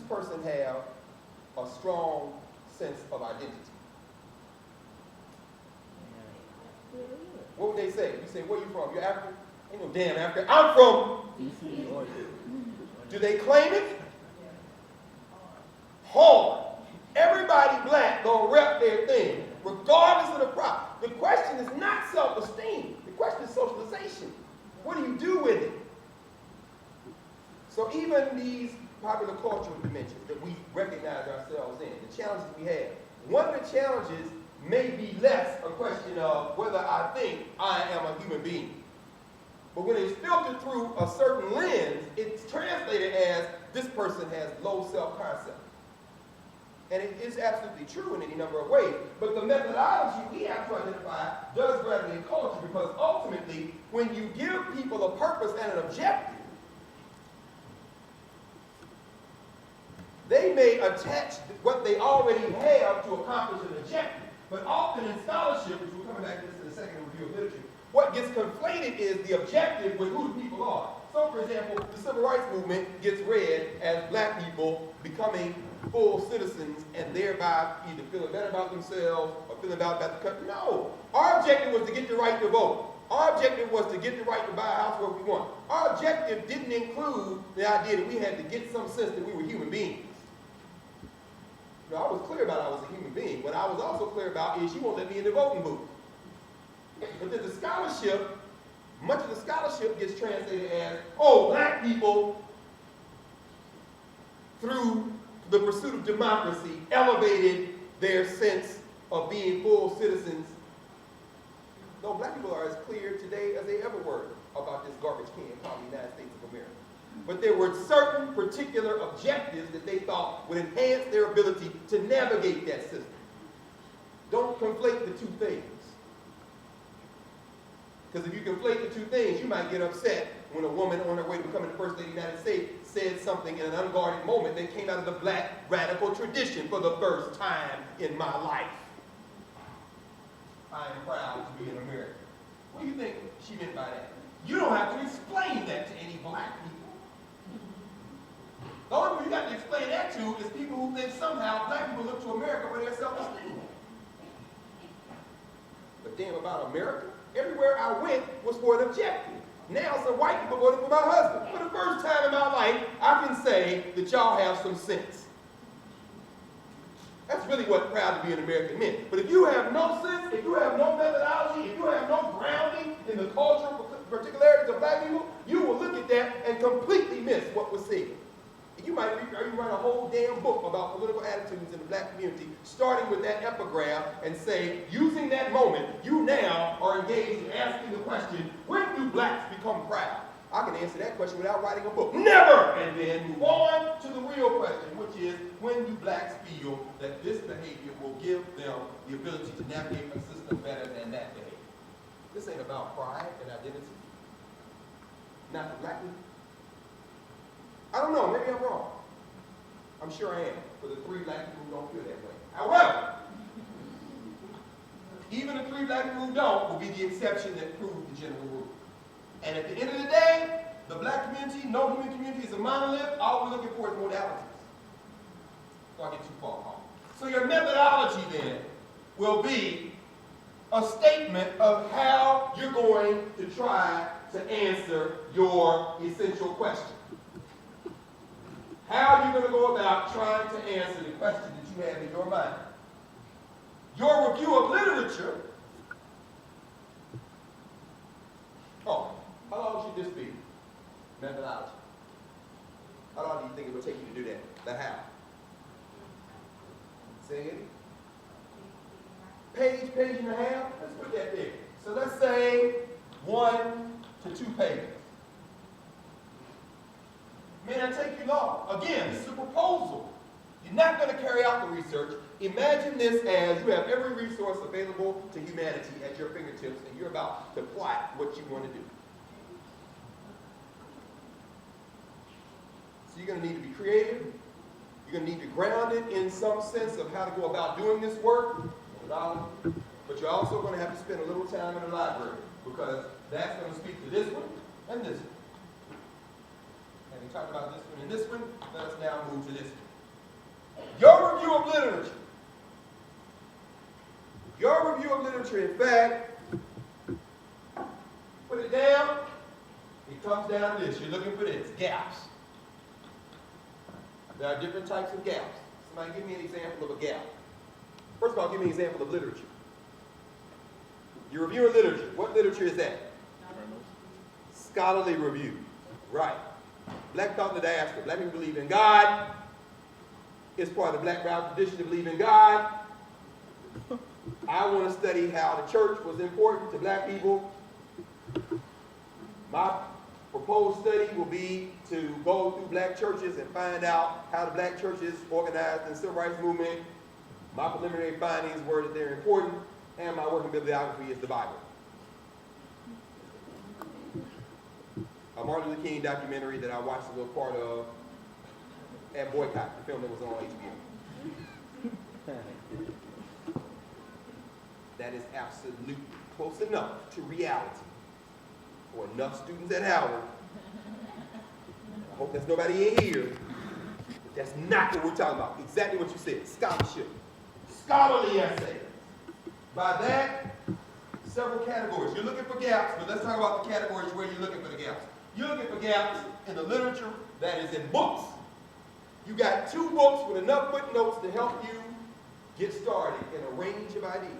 person have a strong sense of identity? What would they say? You say, where you from? You're African? Ain't no damn African. I'm from. Do they claim it? Hard. Everybody black gonna rep their thing, regardless of the problem. The question is not self-esteem. The question is socialization. What do you do with it? So even these popular cultural dimensions that we recognize ourselves in, the challenges we have, one of the challenges may be less a question of whether I think I am a human being. But when it's filtered through a certain lens, it's translated as this person has low self-concept. And it is absolutely true in any number of ways. But the methodology we have to identify does gravitate culture, because ultimately, when you give people a purpose and an objective, they may attach what they already have to accomplish an objective. But often in scholarship, which we're coming back to this in a second review of literature, what gets conflated is the objective with who the people are. So, for example, the civil rights movement gets read as black people becoming full citizens and thereby either feeling better about themselves or feeling better about the country. No. Our objective was to get the right to vote. Our objective was to get the right to buy a house where we want. Our objective didn't include the idea that we had to get some sense that we were human beings. Now, I was clear about I was a human being. What I was also clear about is you won't let me in the voting booth. But then the scholarship, much of the scholarship gets translated as, oh, black people, through the pursuit of democracy, elevated their sense of being full citizens. No, black people are as clear today as they ever were about this garbage can called the United States of America. But there were certain particular objectives that they thought would enhance their ability to navigate that system. Don't conflate the two things. Because if you conflate the two things, you might get upset when a woman on her way to becoming the First Lady of the United States said something in an unguarded moment that came out of the black radical tradition for the first time in my life. I am proud to be an American. What do you think she meant by that? You don't have to explain that to any black people. The only people you got to explain that to is people who think somehow black people look to America for their self-esteem. But damn about America, everywhere I went was for an objective. Now some white people voted for my husband. For the first time in my life, I can say that y'all have some sense. That's really what proud to be an American meant. But if you have no sense, if you have no methodology, if you have no grounding in the cultural particularities of black people, you will look at that and completely miss what was said. You might write a whole damn book about political attitudes in the black community, starting with that epigraph, and say, using that moment, you now are engaged in asking the question, when do blacks become proud? I can answer that question without writing a book. Never! And then move on to the real question, which is, when do blacks feel that this behavior will give them the ability to navigate a system better than that behavior? This ain't about pride and identity. Not for black people. I don't know, maybe I'm wrong. I'm sure I am, for the 3 black people who don't feel that way. However, even the 3 black people who don't will be the exception that proves the general rule. And at the end of the day, the black community, no human community is a monolith. All we're looking for is modalities. So I get too far off. So your methodology then will be a statement of how you're going to try to answer your essential question. How you're going to go about trying to answer the question that you have in your mind. Your review of literature. Oh, how long should this be? Methodology. How long do you think it would take you to do that? The how. Say it. Page and a half. Let's put that there. So let's say 1 to 2 pages. May not take you long. Again, this is a proposal. You're not going to carry out the research. Imagine this as you have every resource available to humanity at your fingertips, and you're about to plot what you want to do. So you're going to need to be creative. You're going to need to ground it in some sense of how to go about doing this work. But you're also going to have to spend a little time in the library, because that's going to speak to this one and this one. We talked about this one and this one. Let us now move to this one. review of literature. Your review of literature, in fact, put it down. It comes down to this. You're looking for this, gaps. There are different types of gaps. Somebody give me an example of a gap. First of all, give me an example of literature. You're reviewing literature. What literature is that? Scholarly review. Right. Black thought in the diaspora. Black people believe in God. It's part of the black Bible tradition to believe in God. I want to study how the church was important to black people. My proposed study will be to go through black churches and find out how the black churches organized in the civil rights movement. My preliminary findings were that they're important, and my working bibliography is the Bible. A Martin Luther King documentary that I watched a little part of at Boycott, the film that was on HBO. That is absolutely close enough to reality for enough students at Howard. I hope there's nobody in here, but that's not what we're talking about. Exactly what you said, scholarship. Scholarly essays. By that, several categories. You're looking for gaps, but let's talk about the categories where you're looking for the gaps. You're looking for gaps in the literature that is in books. You got 2 books with enough footnotes to help you get started in a range of ideas.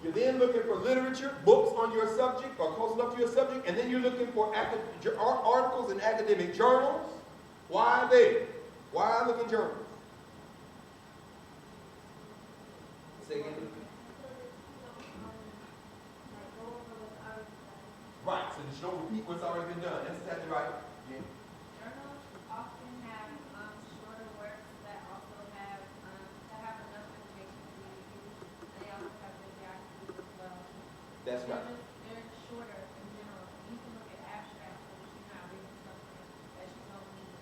You're then looking for literature, books on your subject or close enough to your subject, and then you're looking for articles in academic journals. Why there? Why look in journals? Say again. Right, so that you don't repeat what's already been done. That's exactly right. Yeah. Journals often have shorter works that also have enough information to be used. They also have bibliography as well. That's right. They're shorter in general. You can look at abstracts so that you're not reading something that you don't need.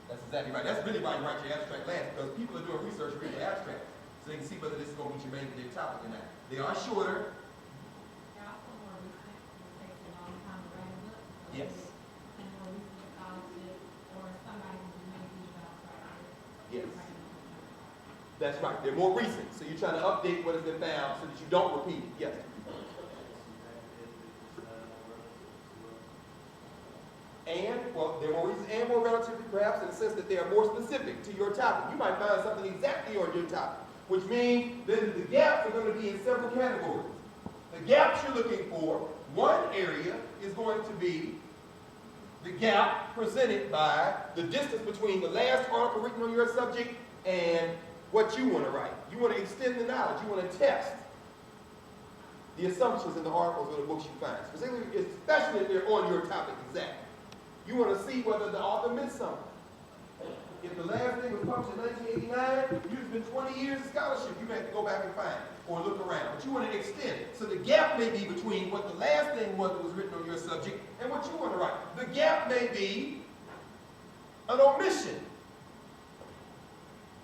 That's exactly right. That's really why you write your abstract last, because people are doing research reading the abstract, so they can see whether this is going to be germane to their topic or not. They are shorter. They're also more recent. It takes a long time to write a book. Yes. And more recent scholarship or somebody who may be about Yes. That's right. They're more recent, so you're trying to update what has been found so that you don't repeat it. Yes. And, well, they're more recent and more relatively, perhaps, in the sense that they are more specific to your topic. You might find something exactly on your topic, which means that the gaps are going to be in several categories. The gaps you're looking for, one area is going to be the gap presented by the distance between the last article written on your subject and what you want to write. You want to extend the knowledge. You want to test the assumptions in the articles or the books you find, especially if they're on your topic exactly. You want to see whether the author missed something. If the last thing was published in 1989, you've been 20 years of scholarship. You may have to go back and find it or look around. But you want to extend it. So the gap may be between what the last thing was that was written on your subject and what you want to write. The gap may be an omission.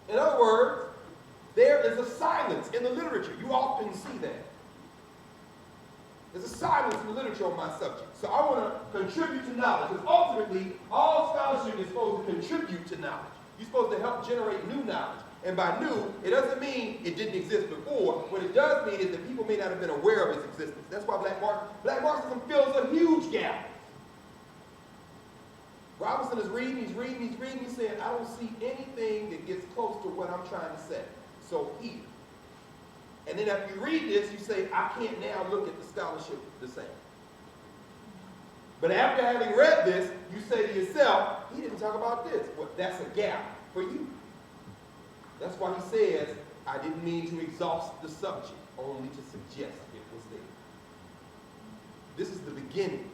In other words, there is a silence in the literature. You often see that. There's a silence in the literature on my subject. So I want to contribute to knowledge. Because ultimately, all scholarship is supposed to contribute to knowledge. You're supposed to help generate new knowledge. And by new, it doesn't mean it didn't exist before. What it does mean is that people may not have been aware of its existence. That's why Black Marxism fills a huge gap. Robinson is reading, he's saying, I don't see anything that gets close to what I'm trying to say. So here. And then after you read this, you say, I can't now look at the scholarship the same. But after having read this, you say to yourself, he didn't talk about this. Well, that's a gap for you. That's why he says, I didn't mean to exhaust the subject, only to suggest it was there. This is the beginning.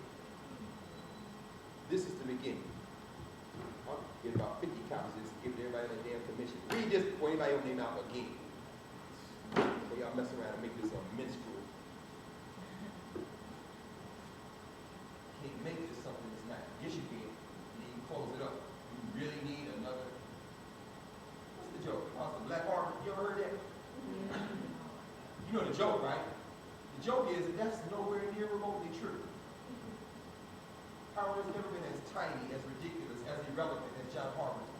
This is the beginning. I'll get about 50 copies of this and give it to everybody in that damn commission. Read this before anybody opens their mouth again. Before y'all mess around and make this a minstrel. Can't make this something that's not. Yes, you can. And then you close it up. You really need another. What's the joke? The Black Harvard. You ever heard that? You know the joke, right? The joke is that that's nowhere near remotely true. Power has never been as tiny, as ridiculous, as irrelevant, as John Harper.